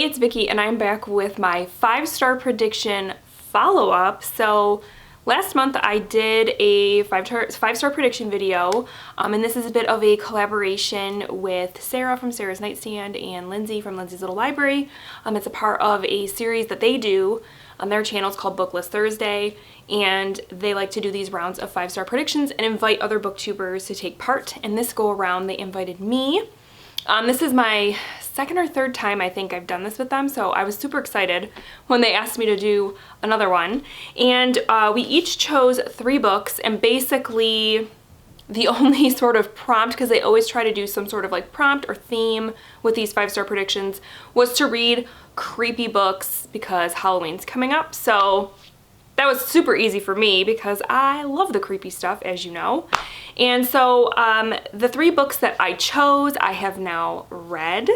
it's Vicky and I'm back with my 5-star prediction follow-up. So last month I did a 5-star prediction video, and this is a bit of a collaboration with Sarah from Sarah's Nightstand and Lindsay from Lindsay's Little Library. It's a part of a series that they do on their channel. It's called Booklist Thursday, and they like to do these rounds of 5-star predictions and invite other booktubers to take part. And this go around they invited me. This is my second or third time I think I've done this with them, so I was super excited when they asked me to do another one. And we each chose 3 books, and basically the only sort of prompt, because they always try to do some sort of like prompt or theme with these 5-star predictions, was to read creepy books because Halloween's coming up. So that was super easy for me because I love the creepy stuff, as you know. And so the 3 books that I chose, I have now read.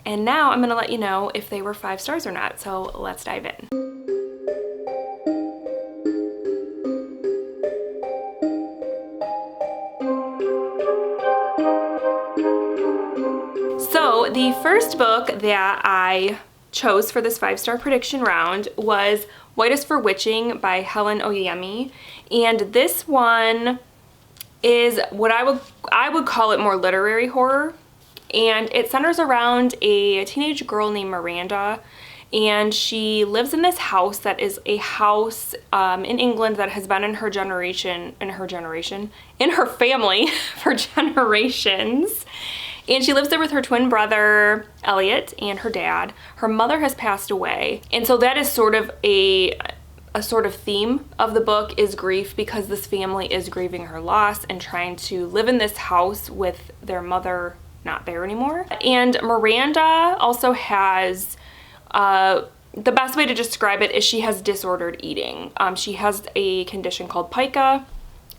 And now I'm gonna let you know if they were 5 stars or not. So let's dive in. So the first book that I chose for this 5-star prediction round was White is for Witching by Helen Oyeyemi. And this one is what I would call it more literary horror. And it centers around a teenage girl named Miranda, and she lives in this house that is a house in England that has been in her family for generations. And she lives there with her twin brother, Elliot, and her dad. Her mother has passed away. And so that is sort of a sort of theme of the book, is grief, because this family is grieving her loss and trying to live in this house with their mother not there anymore. And Miranda also has, the best way to describe it is she has disordered eating. She has a condition called pica,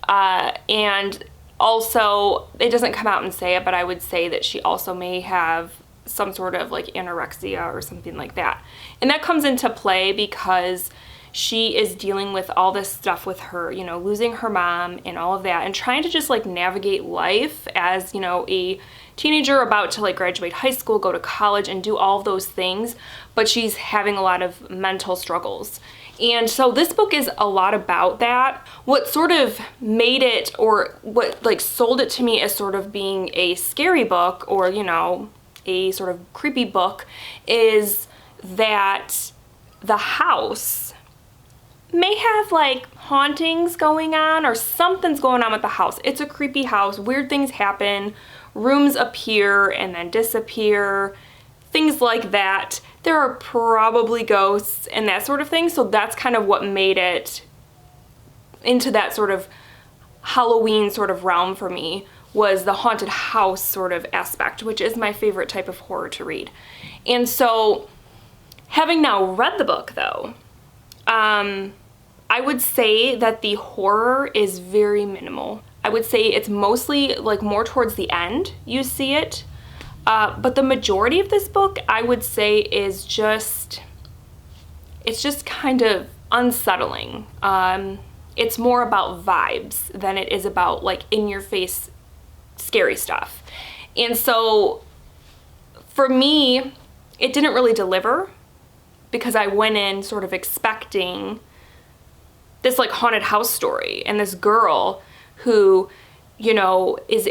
and also, it doesn't come out and say it, but I would say that she also may have some sort of like anorexia or something like that. And that comes into play because she is dealing with all this stuff with her, you know, losing her mom and all of that, and trying to just like navigate life as, you know, a teenager about to like graduate high school, go to college, and do all of those things, but she's having a lot of mental struggles. And so this book is a lot about that. What sort of made it, or what like sold it to me as sort of being a scary book, or, you know, a sort of creepy book, is that the house may have like hauntings going on, or something's going on with the house. It's a creepy house, weird things happen, rooms appear and then disappear, things like that. There are probably ghosts and that sort of thing. So that's kind of what made it into that sort of Halloween sort of realm for me, was the haunted house sort of aspect, which is my favorite type of horror to read. And so, having now read the book though, I would say that the horror is very minimal. I would say it's mostly like more towards the end you see it. But the majority of this book, I would say, is just, it's just kind of unsettling. It's more about vibes than it is about like in-your-face scary stuff. And so for me, it didn't really deliver, because I went in sort of expecting this like haunted house story, and this girl who, you know, is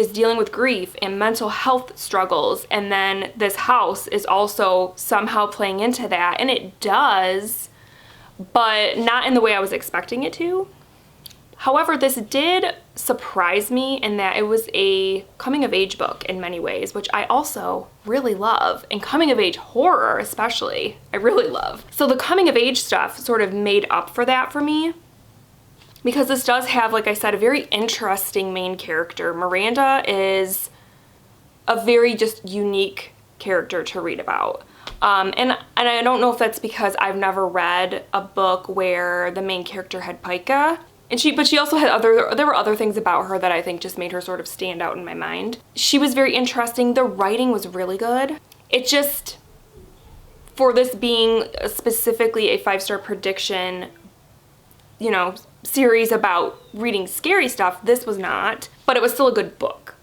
dealing with grief and mental health struggles, and then this house is also somehow playing into that, and it does, but not in the way I was expecting it to. However, this did surprise me in that it was a coming-of-age book in many ways, which I also really love, and coming-of-age horror especially, I really love. So the coming-of-age stuff sort of made up for that for me, because this does have, like I said, a very interesting main character. Miranda is a very just unique character to read about. And I don't know if that's because I've never read a book where the main character had pica. But she also had there were other things about her that I think just made her sort of stand out in my mind. She was very interesting. The writing was really good. It just, for this being specifically a 5-star prediction, you know, series about reading scary stuff, this was not, but it was still a good book.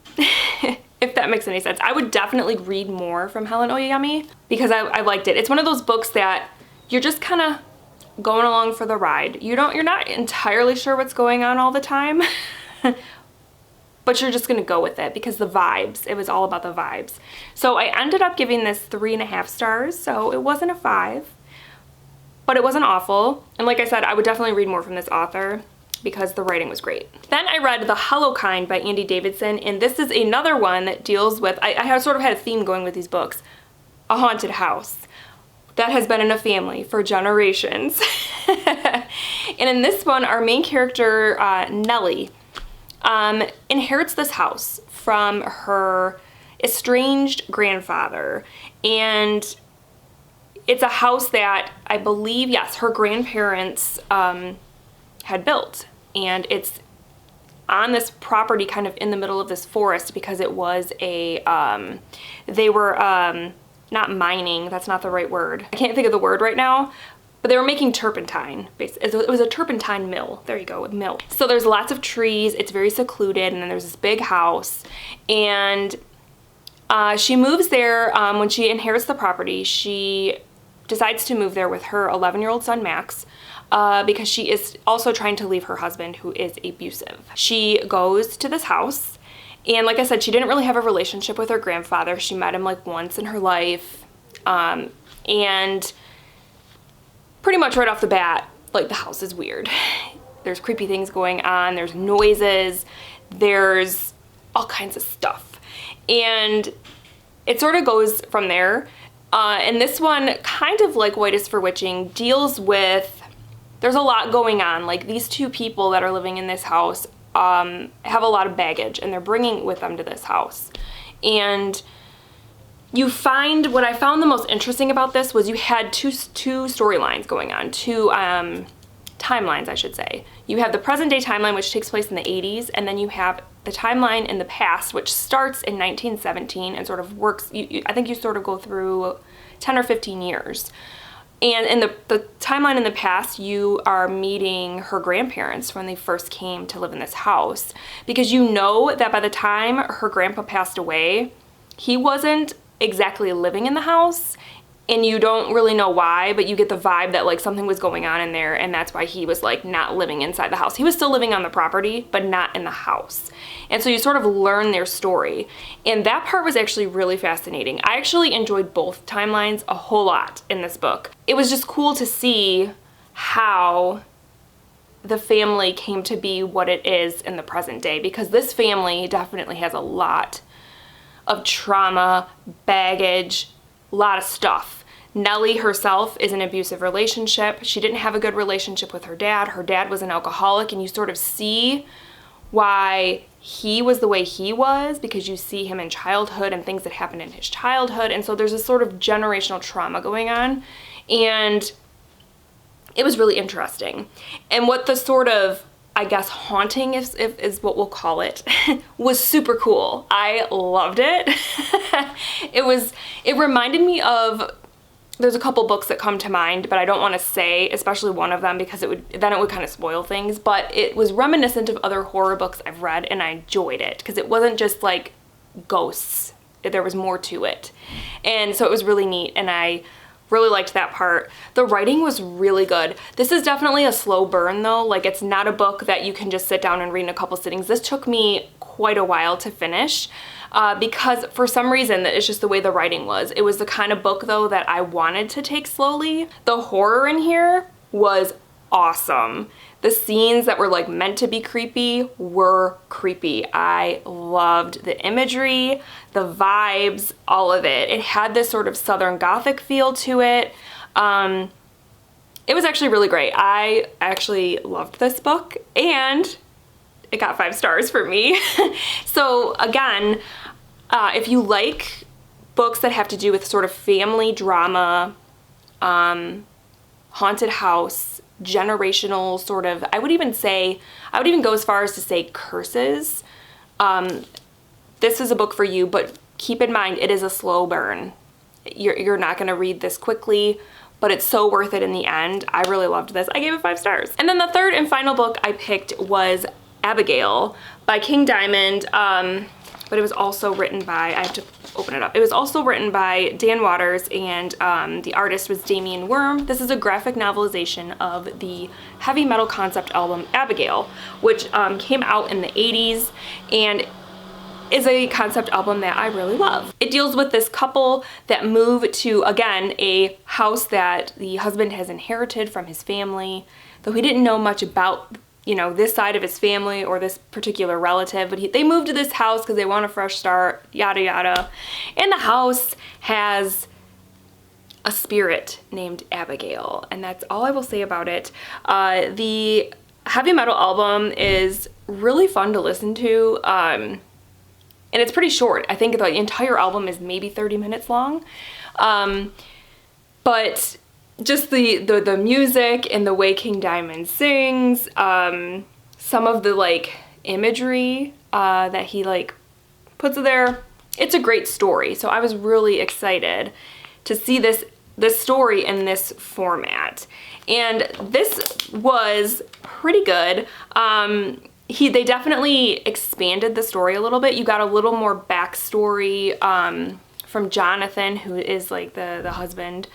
if that makes any sense. I would definitely read more from Helen Oyeyemi because I liked it. It's one of those books that you're just kind of going along for the ride. You're not entirely sure what's going on all the time, but you're just gonna go with it because the vibes, it was all about the vibes. So I ended up giving this 3.5 stars, so it wasn't a 5, but it wasn't awful. And like I said, I would definitely read more from this author because the writing was great. Then I read The Holokind by Andy Davidson, and this is another one that deals with, I sort of had a theme going with these books, a haunted house that has been in a family for generations. And in this one, our main character, Nellie, inherits this house from her estranged grandfather, and it's a house that I believe, yes, her grandparents had built, and it's on this property kind of in the middle of this forest because it was a, they were not mining, that's not the right word. I can't think of the word right now, but they were making turpentine. It was a turpentine mill. There you go, a mill. So there's lots of trees, it's very secluded, and then there's this big house, and she moves there when she inherits the property. She decides to move there with her 11-year-old son, Max, because she is also trying to leave her husband, who is abusive. She goes to this house, and like I said, she didn't really have a relationship with her grandfather. She met him like once in her life, and pretty much right off the bat, like, the house is weird. There's creepy things going on, there's noises, there's all kinds of stuff, and it sort of goes from there. And this one, kind of like White is for Witching, deals with, there's a lot going on. Like, these two people that are living in this house have a lot of baggage, and they're bringing with them to this house. And you find, what I found the most interesting about this was you had two storylines going on, two timelines, I should say. You have the present day timeline, which takes place in the 80s, and then you have the timeline in the past, which starts in 1917 and sort of works, I think you sort of go through 10 or 15 years. And in the timeline in the past, you are meeting her grandparents when they first came to live in this house, because you know that by the time her grandpa passed away, he wasn't exactly living in the house, and you don't really know why, but you get the vibe that like something was going on in there, and that's why he was like not living inside the house. He was still living on the property, but not in the house. And so you sort of learn their story, and that part was actually really fascinating. I actually enjoyed both timelines a whole lot in this book. It was just cool to see how the family came to be what it is in the present day, because this family definitely has a lot of trauma, baggage, a lot of stuff. Nellie herself is in an abusive relationship. She didn't have a good relationship with her dad. Her dad was an alcoholic, and you sort of see why he was the way he was, because you see him in childhood and things that happened in his childhood. And so there's a sort of generational trauma going on, and it was really interesting. And what the sort of, I guess, haunting is what we'll call it, was super cool. I loved it. It reminded me of, there's a couple books that come to mind, but I don't want to say especially one of them because it would kind of spoil things, but it was reminiscent of other horror books I've read, and I enjoyed it because it wasn't just like ghosts. There was more to it. And so it was really neat, and I really liked that part. The writing was really good. This is definitely a slow burn though. Like, it's not a book that you can just sit down and read in a couple sittings. This took me quite a while to finish because for some reason, it's just the way the writing was. It was the kind of book though that I wanted to take slowly. The horror in here was awesome. The scenes that were like meant to be creepy were creepy. I loved the imagery, the vibes, all of it. It had this sort of Southern Gothic feel to it. It was actually really great. I actually loved this book, and it got 5 stars for me. So again, if you like books that have to do with sort of family drama, haunted house, generational sort of, I would even go as far as to say curses, this is a book for you, but keep in mind it is a slow burn. You're not going to read this quickly, but it's so worth it in the end. I really loved this. I gave it 5 stars. And then the third and final book I picked was Abigail by King Diamond. but it was also written by, I have to open it up. It was also written by Dan Waters, and the artist was Damian Worm. This is a graphic novelization of the heavy metal concept album Abigail, which came out in the 80s and is a concept album that I really love. It deals with this couple that move to, again, a house that the husband has inherited from his family, though he didn't know much about, you know, this side of his family or this particular relative, but they moved to this house because they want a fresh start, yada yada. And the house has a spirit named Abigail, and that's all I will say about it. The heavy metal album is really fun to listen to, and it's pretty short. I think the entire album is maybe 30 minutes long. But just the music and the way King Diamond sings, some of the like imagery that he like puts there, it's a great story. So I was really excited to see this story in this format. And this was pretty good. They definitely expanded the story a little bit. You got a little more backstory from Jonathan, who is like the husband.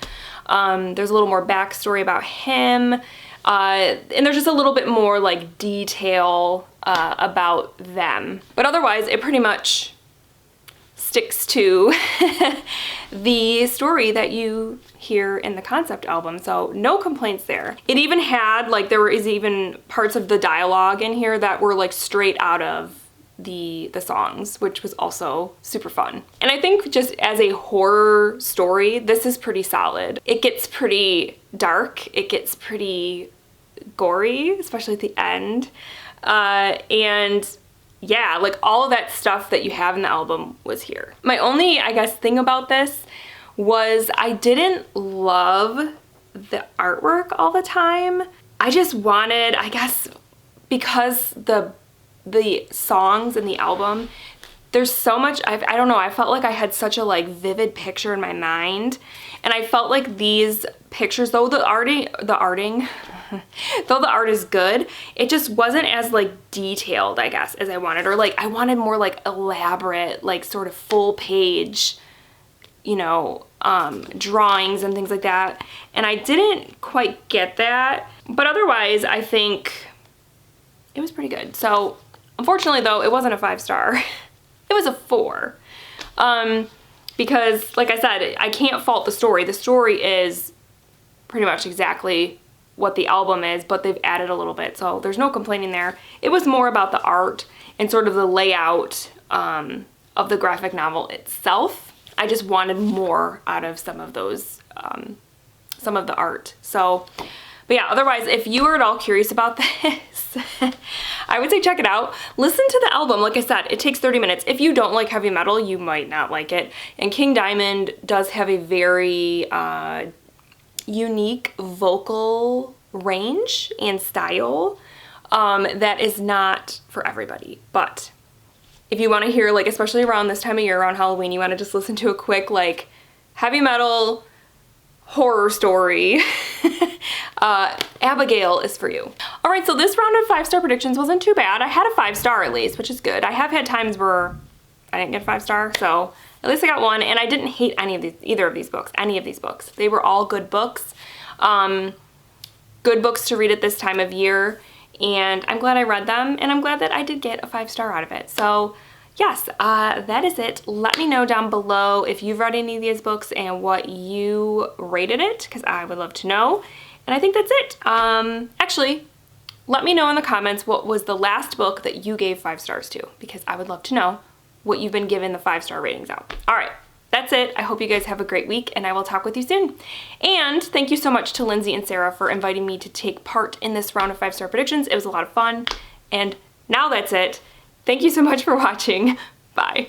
There's a little more backstory about him. And there's just a little bit more like detail about them. But otherwise, it pretty much sticks to the story that you hear in the concept album, so no complaints there. It even had, like, there is even parts of the dialogue in here that were like straight out of the songs, which was also super fun. And I think just as a horror story, this is pretty solid. It gets pretty dark, it gets pretty gory, especially at the end, and yeah, like all of that stuff that you have in the album was here. My only, I guess, thing about this was I didn't love the artwork all the time. I just wanted, I guess, because the songs in the album, there's so much, I don't know, I felt like I had such a like vivid picture in my mind, and I felt like these pictures, though the art is good, it just wasn't as like detailed, I guess, as I wanted, or like I wanted more like elaborate, like sort of full page, you know, drawings and things like that, and I didn't quite get that. But otherwise, I think it was pretty good. So unfortunately though, it wasn't a 5-star. It was a 4. Because like I said, I can't fault the story. The story is pretty much exactly what the album is, but they've added a little bit, so there's no complaining there. It was more about the art and sort of the layout of the graphic novel itself. I just wanted more out of some of those, some of the art. So, but yeah, otherwise, if you are at all curious about this, I would say check it out. Listen to the album. Like I said, it takes 30 minutes. If you don't like heavy metal, you might not like it. And King Diamond does have a very unique vocal range and style that is not for everybody. But if you want to hear, like, especially around this time of year, around Halloween, you want to just listen to a quick, like, heavy metal horror story, Abigail is for you. All right, so this round of 5-star predictions wasn't too bad. I had a 5-star at least, which is good. I have had times where I didn't get a 5-star, so at least I got one, and I didn't hate either of these books. They were all good books. Good books to read at this time of year, and I'm glad I read them, and I'm glad that I did get a 5-star out of it. So yes, that is it. Let me know down below if you've read any of these books and what you rated it, because I would love to know. And I think that's it. Actually, let me know in the comments what was the last book that you gave 5 stars to, because I would love to know what you've been given the 5-star ratings out. All right, that's it. I hope you guys have a great week, and I will talk with you soon. And thank you so much to Lindsay and Sarah for inviting me to take part in this round of 5-star predictions. It was a lot of fun. And now that's it. Thank you so much for watching. Bye.